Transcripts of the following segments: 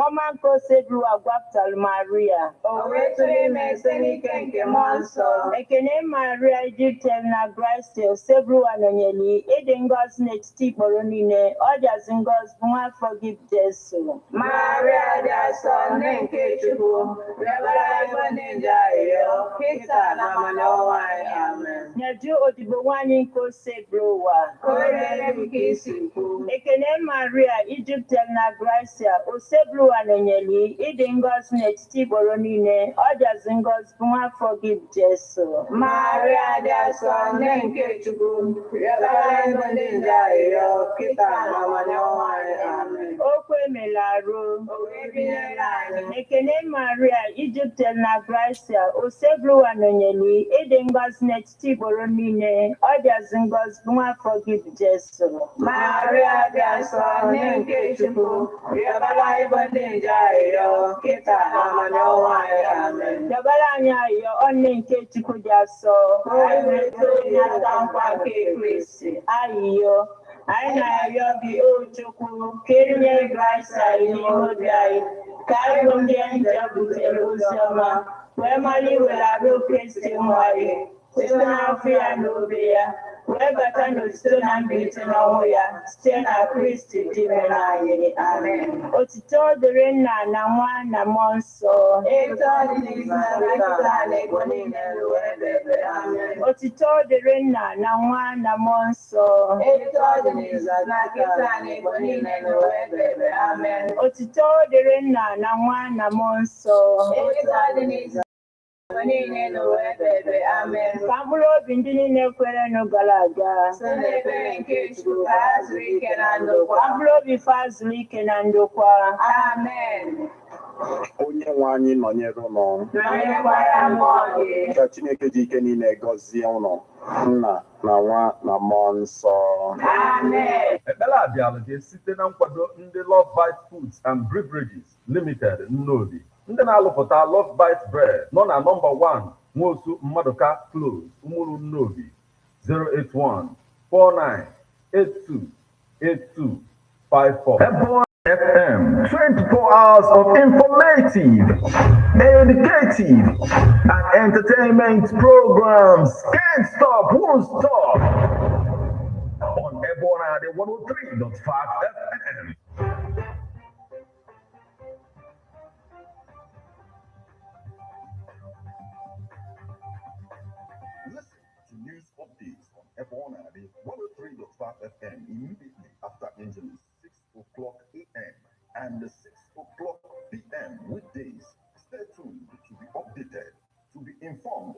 Mama ko sebru agwaptal Maria. Owetri meseni kenke monso. Ekene Maria Egyptian na Christ sebru anonyeli. Edengos n'etiti kpọrọ niile. Ọ jazi ngọzi bụ nwa afọ gị Jesu. Maria jaso nenke chukwu. Rebara ibo ninja iyo. Kita na manowa amen. Nyaju odibo nwanyị nke osebru ụwa. Korele bukisi kwu. Ekene Maria Egyptian na Gracia osebru anonyeli. Ịdị ngọzi n'etiti kpọrọ niile. Ọ jazi ngọzi bụ nwa afọ gị Jesu. Maria jaso nenke chukwu. Rebara ibo ninja iyo. Kita na manowa amen. Okwu emela arụ. Ekene Maria Egyptian na Gracia osebru anonyeli. Ịdị ngọzi n'etiti kpọrọ niile. Ọ jazi ngọzi bụ nwa afọ gị Jesu. Maria jaso nenke chukwu. Rebara ibo ninja iyo. Kita na manowa amen. Dabara anyị ayọ ọnne nke Chukwu dị asọ. Ayịyọ anyị na-arịọ gị o Chukwu ka enye Kraịst anyị n'ime obi anyị ka anyị bụ ndị nje butere ozi ọma wee mara iwere arụ Kristi nwanyị site n'afọ ya na obe ya wee bata n'otito na mbilite n'ọnwụ ya site na Kristi dị mere anyị. Amen. Otito dịrị Nna na Nwa na Mmụọ Nsọ. Otito dịrị Nna na Nwa na Mmụọ Nsọ. Otito dịrị Nna na Nwa na Mmụọ Nsọ. Ka mkpụrụ obi ndị niile kwere gara aga. Ka mkpụrụ obi fa zuru ike na ndokwa. Amen. Onye nwe anyị nọnyere ụnụ. Ka Chineke dị ike niile gọzie ụnụ, Nna na Nwa na Mmụọ Nsọ. Amen. Ekpere a bịara gị site na nkwado ndị Love Bite Foods and Beverages Limited Nnobi. Ndị na-alụpụta Love Bite Bread nọ na nọmba 1 Nwosu Mmaduka Close, Umuru Nnobi, 081-4982-8254. Ebon FM, 24 hours of informative, educative, and entertainment programs. Can't stop, won't stop. On Ebon 103.5 FM. Listen to news updates on Ebon 103.5 FM immediately after Angeles, 6 o'clock a.m. and 6 o'clock p.m. weekdays. Stay tuned to be updated, to be informed.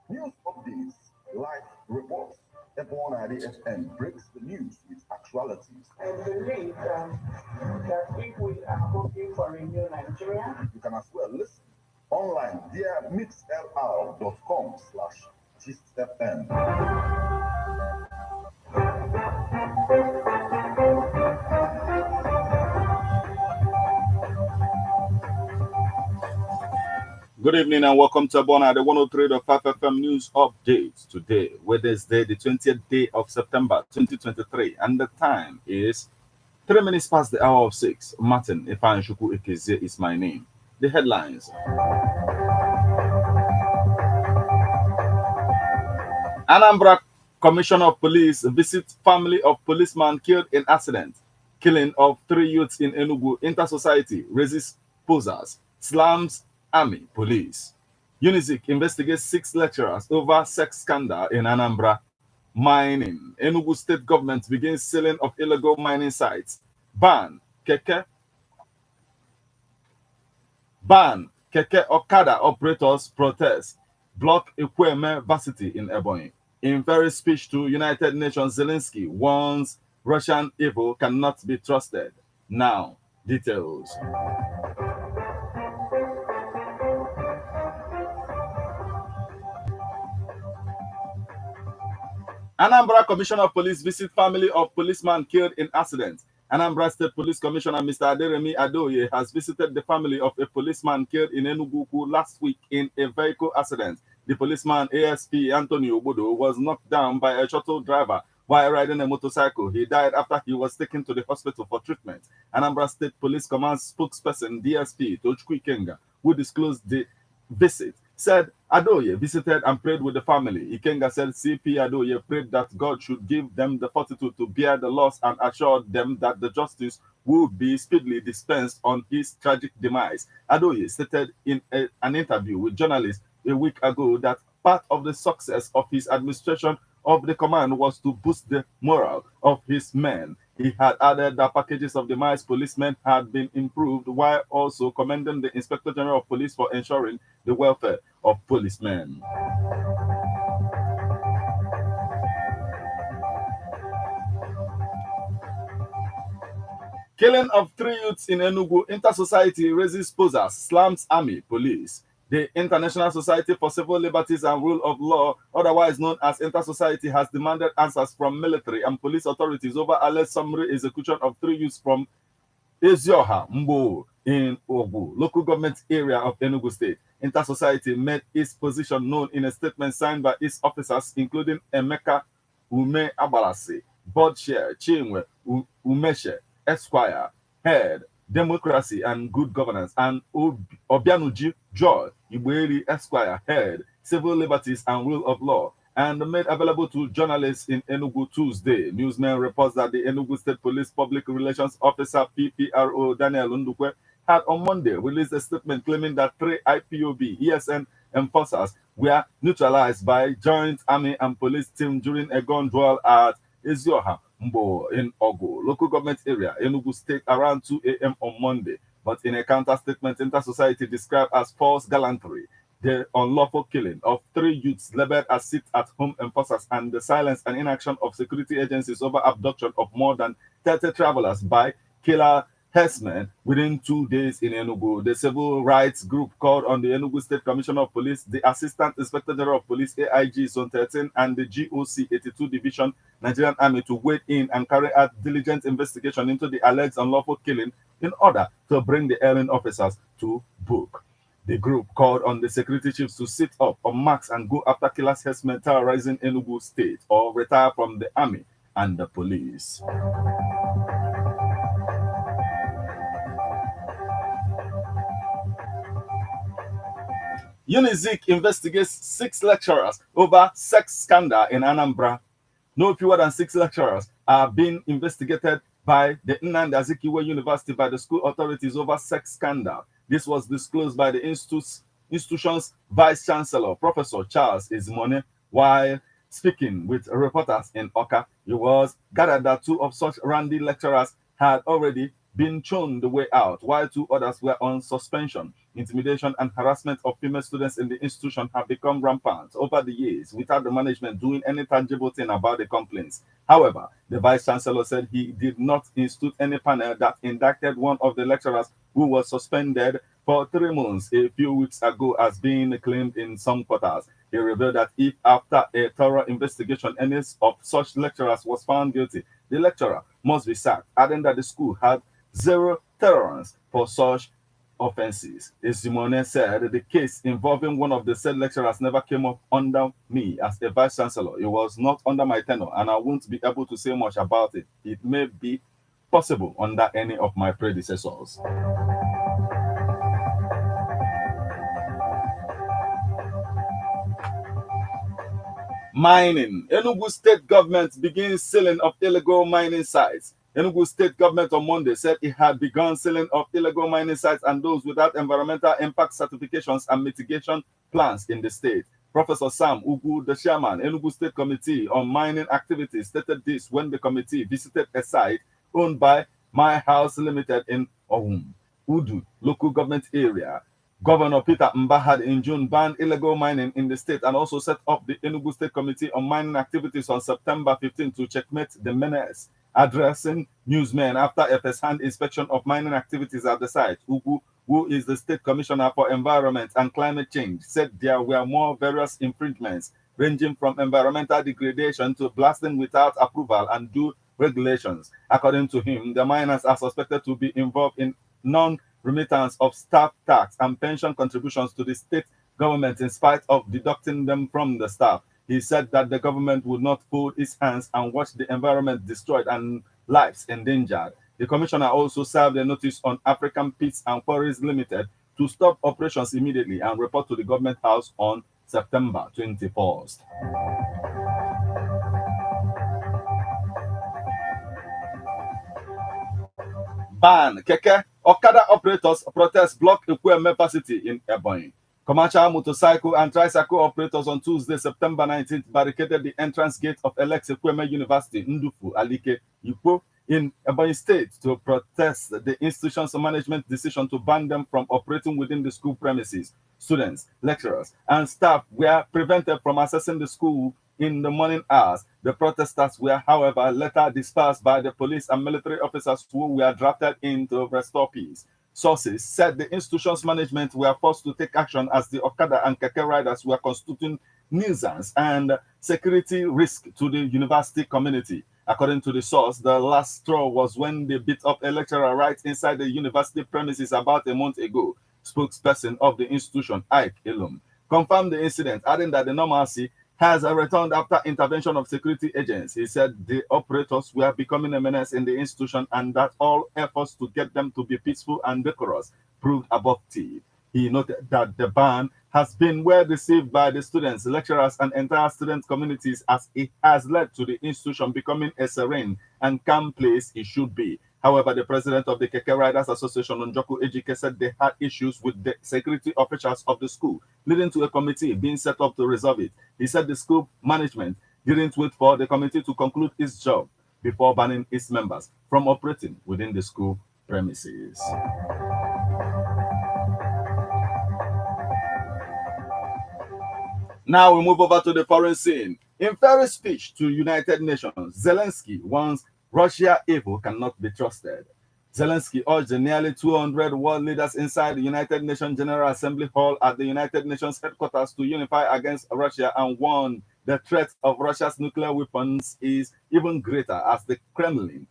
News updates, live reports. Ebon FM breaks the news with actualities. And believe that if we are hoping for a new Nigeria, You can as well listen online via mixlr.com/GistFM. Good evening and welcome to Abona, the 103.5 FM news updates. Today, Wednesday, the 20th day of September 2023, and the time is 3 minutes past the hour of 6. Martin Ifanshuku Ikeze is my name. The headlines. Anambra Commissioner of Police visits family of policeman killed in accident. Killing of 3 youths in Enugu. Inter-society raises posers, slams Army, police. UNIZIC investigates 6 lecturers over sex scandal in Anambra. Mining. Enugu state government begins selling of illegal mining sites. Ban Keke Okada operators protest. Block Ekweme Varsity in Ebonyi. In very speech to United Nations, Zelensky warns Russian evil cannot be trusted. Now, details. Anambra Commissioner of Police visit family of policeman killed in accident. Anambra State Police Commissioner Mr. Aderemi Adoye has visited the family of a policeman killed in Enugu last week in a vehicle accident. The policeman ASP Anthony Obodo was knocked down by a shuttle driver while riding a motorcycle. He died after he was taken to the hospital for treatment. Anambra State Police Command spokesperson DSP Tochukwu Ikenga, who disclosed the visit, said Adoye visited and prayed with the family. Ikenga said CP Adoye prayed that God should give them the fortitude to bear the loss and assured them that the justice would be speedily dispensed on his tragic demise. Adoye stated in an interview with journalists a week ago that part of the success of his administration of the command was to boost the morale of his men. He had added that packages of demised policemen had been improved, while also commending the Inspector General of Police for ensuring the welfare of policemen. Killing of 3 youths in Enugu, Inter-Society raises posers, slams army, police. The International Society for Civil Liberties and Rule of Law, otherwise known as Inter-Society, has demanded answers from military and police authorities over alleged summary execution of 3 youths from Ezioha, Mbo, in Ogu, local government area of Enugu State. Inter-Society made its position known in a statement signed by its officers, including Emeka Ume Abalasi, Board Chair Chinwe Umeshe, Esquire, Head, Democracy and Good Governance, and Obianuji Joy Ibueri, Esquire, Head, Civil Liberties and Rule of Law, and made available to journalists in Enugu Tuesday. Newsman reports that the Enugu State Police Public Relations Officer PPRO Daniel Undukwe had on Monday released a statement claiming that 3 IPOB ESN enforcers were neutralized by joint army and police team during a gun duel at Ezioha, Mbo, in Ogu, local government area, Enugu State, around 2 a.m. on Monday. But in a counter statement, Inter-Society described as false gallantry the unlawful killing of 3 youths labeled as sit-at-home enforcers and the silence and inaction of security agencies over abduction of more than 30 travelers by killer herdsmen within 2 days in Enugu. The civil rights group called on the Enugu State Commissioner of Police, the Assistant Inspector General of Police AIG Zone 13, and the GOC 82 Division Nigerian Army to wade in and carry out diligent investigation into the alleged unlawful killing in order to bring the erring officers to book. The group called on the security chiefs to sit up on marks and go after killers herdsmen terrorizing Enugu State or retire from the army and the police. Unizik investigates 6 lecturers over sex scandal in Anambra. No fewer than 6 lecturers are being investigated by the Nnamdikanu University by the school authorities over sex scandal. This was disclosed by the institution's Vice Chancellor, Professor Charles Ezimone, while speaking with reporters in Oka. It was gathered that 2 of such randy lecturers had already been shown the way out, while 2 others were on suspension. Intimidation and harassment of female students in the institution have become rampant over the years without the management doing any tangible thing about the complaints. However, the Vice Chancellor said he did not institute any panel that indicted one of the lecturers who was suspended for 3 months a few weeks ago as being claimed in some quarters. He revealed that if after a thorough investigation any of such lecturers was found guilty, the lecturer must be sacked, adding that the school had zero tolerance for such offenses. Simone said the case involving one of the said lecturers never came up under me as a vice chancellor. It was not under my tenure, and I won't be able to say much about it. It may be possible under any of my predecessors. Mining. Enugu State government begins selling of illegal mining sites. Enugu State government on Monday said it had begun selling of illegal mining sites and those without environmental impact certifications and mitigation plans in the state. Professor Sam Ugu, the chairman, Enugu State Committee on Mining Activities, stated this when the committee visited a site owned by My House Limited in Ohum, Udu, local government area. Governor Peter Mba had in June banned illegal mining in the state and also set up the Enugu State Committee on Mining Activities on September 15 to checkmate the menace. Addressing newsmen after a first-hand inspection of mining activities at the site, Ugu, who is the State Commissioner for Environment and Climate Change, said there were more various infringements ranging from environmental degradation to blasting without approval and due regulations. According to him, the miners are suspected to be involved in non-remittance of staff tax and pension contributions to the state government in spite of deducting them from the staff. He said that the government would not fold its hands and watch the environment destroyed and lives endangered. The commissioner also served a notice on African Pits and Quarries Limited to stop operations immediately and report to the government house on September 21st. Ban Keke Okada operators protest block Ekweme City in Ebonyi. Commercial motorcycle and tricycle operators on Tuesday, September 19th, barricaded the entrance gate of Alex Ekweme University, Ndufu, Alike, Ikwo, in Ebonyi State to protest the institution's management decision to ban them from operating within the school premises. Students, lecturers, and staff were prevented from accessing the school in the morning hours. The protesters were, however, later dispersed by the police and military officers who were drafted in to restore peace. Sources said the institution's management were forced to take action as the Okada and Keke riders were constituting nuisance and security risk to the university community. According to the source, the last straw was when they beat up a lecturer right inside the university premises about a month ago. Spokesperson of the institution, Ike Ilum, confirmed the incident, adding that the normalcy has returned after intervention of security agents. He said the operators were becoming a menace in the institution and that all efforts to get them to be peaceful and decorous proved abortive. He noted that the ban has been well received by the students, lecturers, and entire student communities as it has led to the institution becoming a serene and calm place it should be. However, the president of the Keke Riders Association, Njoku Ejike, said they had issues with the security officials of the school, leading to a committee being set up to resolve it. He said the school management didn't wait for the committee to conclude its job before banning its members from operating within the school premises. Now we move over to the foreign scene. In Ferry's speech to United Nations, Zelensky warns Russia evil cannot be trusted. Zelensky urged the nearly 200 world leaders inside the United Nations General Assembly Hall at the United Nations headquarters to unify against Russia and warned the threat of Russia's nuclear weapons is even greater as the Kremlin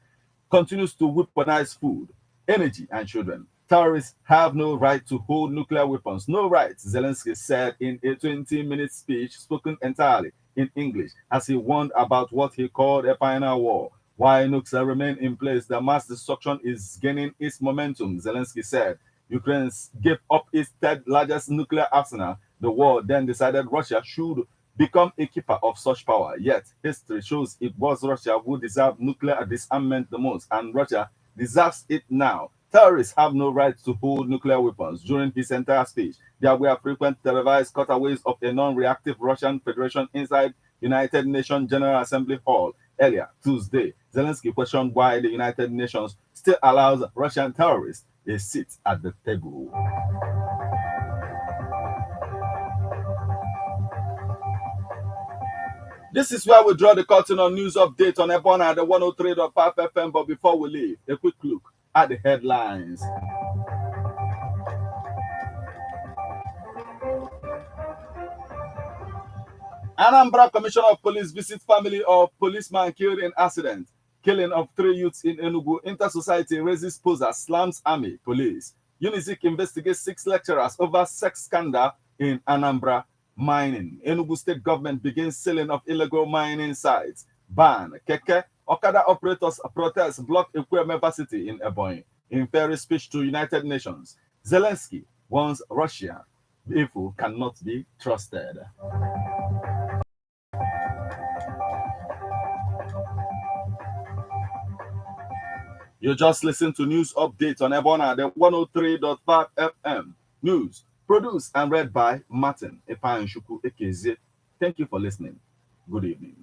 continues to weaponize food, energy, and children. Terrorists have no right to hold nuclear weapons. No rights, Zelensky said in a 20-minute speech spoken entirely in English as he warned about what he called a final war. While nukes remain in place, the mass destruction is gaining its momentum, Zelensky said. Ukraine gave up its third largest nuclear arsenal. The world then decided Russia should become a keeper of such power. Yet, history shows it was Russia who deserved nuclear disarmament the most, and Russia deserves it now. Terrorists have no right to hold nuclear weapons. During his entire speech, there were frequent televised cutaways of a non-reactive Russian Federation inside United Nations General Assembly Hall. Earlier Tuesday, Zelensky questioned why the United Nations still allows Russian terrorists a seat at the table. This is where we draw the curtain on news update on Ebona at the 103.5 FM. But before we leave, a quick look at the headlines. Anambra Commissioner of Police visits family of policeman killed in accident. Killing of 3 youths in Enugu. Inter-society raises posers, slams army, police. UNIZIK investigates 6 lecturers over sex scandal in Anambra mining. Enugu state government begins selling of illegal mining sites. Ban Keke Okada operators protest block Ekweme City in Ebonyi. In Ferry's speech to United Nations, Zelensky warns Russia evil cannot be trusted. You just listened to news update on Ebona, the 103.5 FM. News produced and read by Martin Epanshuku Ekeze. Thank you for listening. Good evening.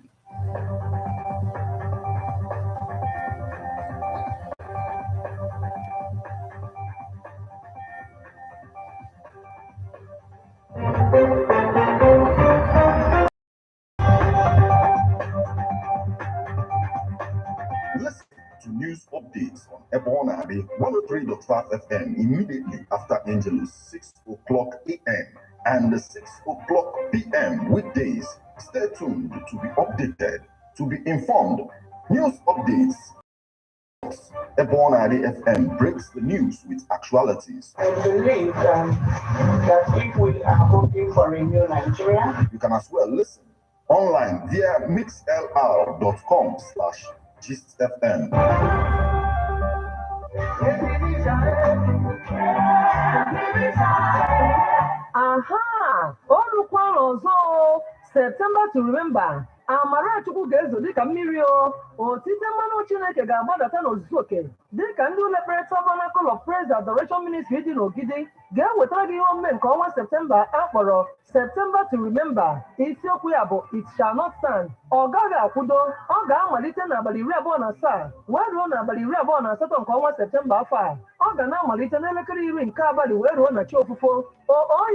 Listen to news updates on Ebona, the 103.5 FM immediately after Angelus, 6 o'clock a.m. and 6 o'clock p.m. weekdays. Stay tuned to be updated, to be informed. News updates. Ebona FM breaks the news with actualities. I believe that if we are hoping for a new Nigeria, You can as well listen Online via mixlr.com/gistfm. Aha! Ọrụkwa ọzọ September to remember. Amarachukwu ga-ezo dịka mmiri otite mmanụ Chineke ga-agbadata n'ozuzu oke dịka ndị ụlọekpere Tabernacle of Praise Adoration Ministry dị n'Ogidi ga-ewetara gị ihe omume nke ọnwa Septemba akpọrọ September to remember. Isiokwu ya bụ It Shall Not Stand. Ọ gaghị akwụdo. Ọ ga-amalite n'abalị 27 wee ruo n'abalị 28 nke ọnwa Septemba afọ a. Ọ ga na-amalite n'elekere 10 nke abalị wee ruo na chi ofufo.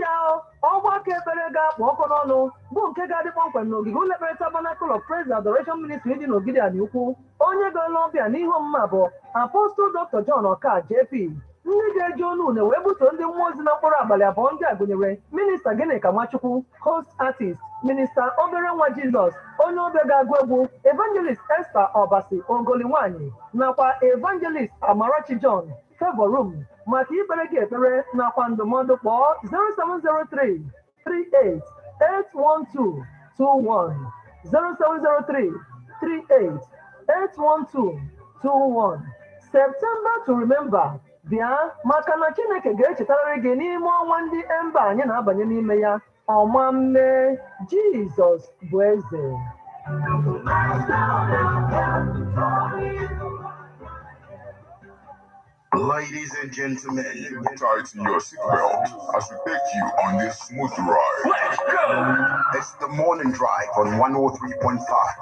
Ya ọgbakọ ekpere ga-akpọ ọkụ n'ọnụ bụ nke ga-adị kpọmkwem n'ogige ụlọekpere Tabernacle of Praise Adoration Ministry dị n'Ogidi Aniukwu. Onye ga-ele ọbịa n'ihe omume bụ Apostle Dr. John Oka JP. Ndị ga-eji onu une wee buso ndị mmụọ ozi na mkpụrụ abalị abụọ ndị a gụnyere Minista Gịnịka Nwachukwu, host artist, Minista Obere Nwa Jizọs, onye obe ga-agụ egwu, Evangelist Esther Obasi Ogoli Nwanyị, nakwa Evangelist Amarachi John, Favor Room. Maka ikpere gị ekpere nakwa ndụmọdụ kpọọ 0703 38 812 21 0703 38 812 21. September to remember. Bịa maka na Chineke ga-echetarịrị gị n'ime ọnwa ndị Emba anyị na-abanye n'ime ya. Ọma mme Jizọs bụ eze. Ladies and gentlemen, tighten your seatbelt as we take you on this smooth ride. Let's go! It's the morning drive on 103.5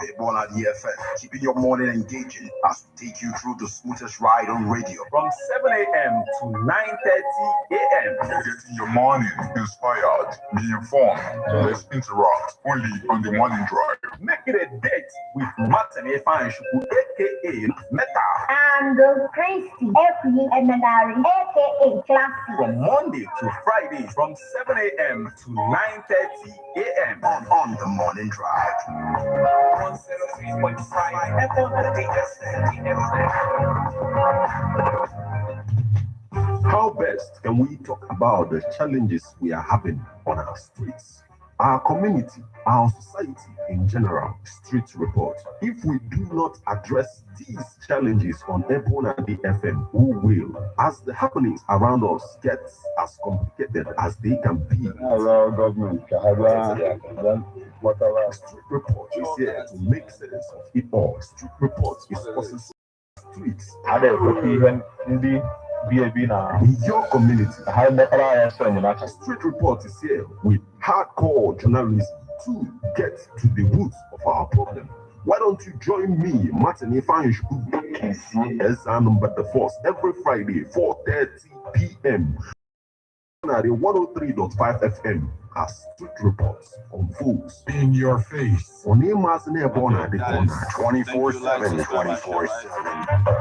Ebona DFM, keeping your morning engaging as we take you through the smoothest ride on radio. From 7 a.m. to 9:30 a.m. Getting your morning inspired, be informed, let's interact only on the morning drive. Make it a date with Martin Efanshuku, aka Meta. And Christy Nnamdikanu, aka Classy. From Monday to Friday, from 7 a.m. to 9:30 a.m. on the morning drive. 103.5 How best can we talk about the challenges we are having on our streets, our community, our society in general? Street report. If we do not address these challenges on Ebona DFM, who will, as the happenings around us get as complicated as they can be? Hello, government. Street report is here to make sense of it all. Street report is processing streets. In your community, Street report is here with hardcore journalism to get to the roots of our problem. Why don't you join me, Martin Efanshuku, as our number the force every Friday, 4:30 p.m. at the 103.5 FM as Street Reports on Fools in your face. On Emas Nebona, the corner 24/7, 24/7.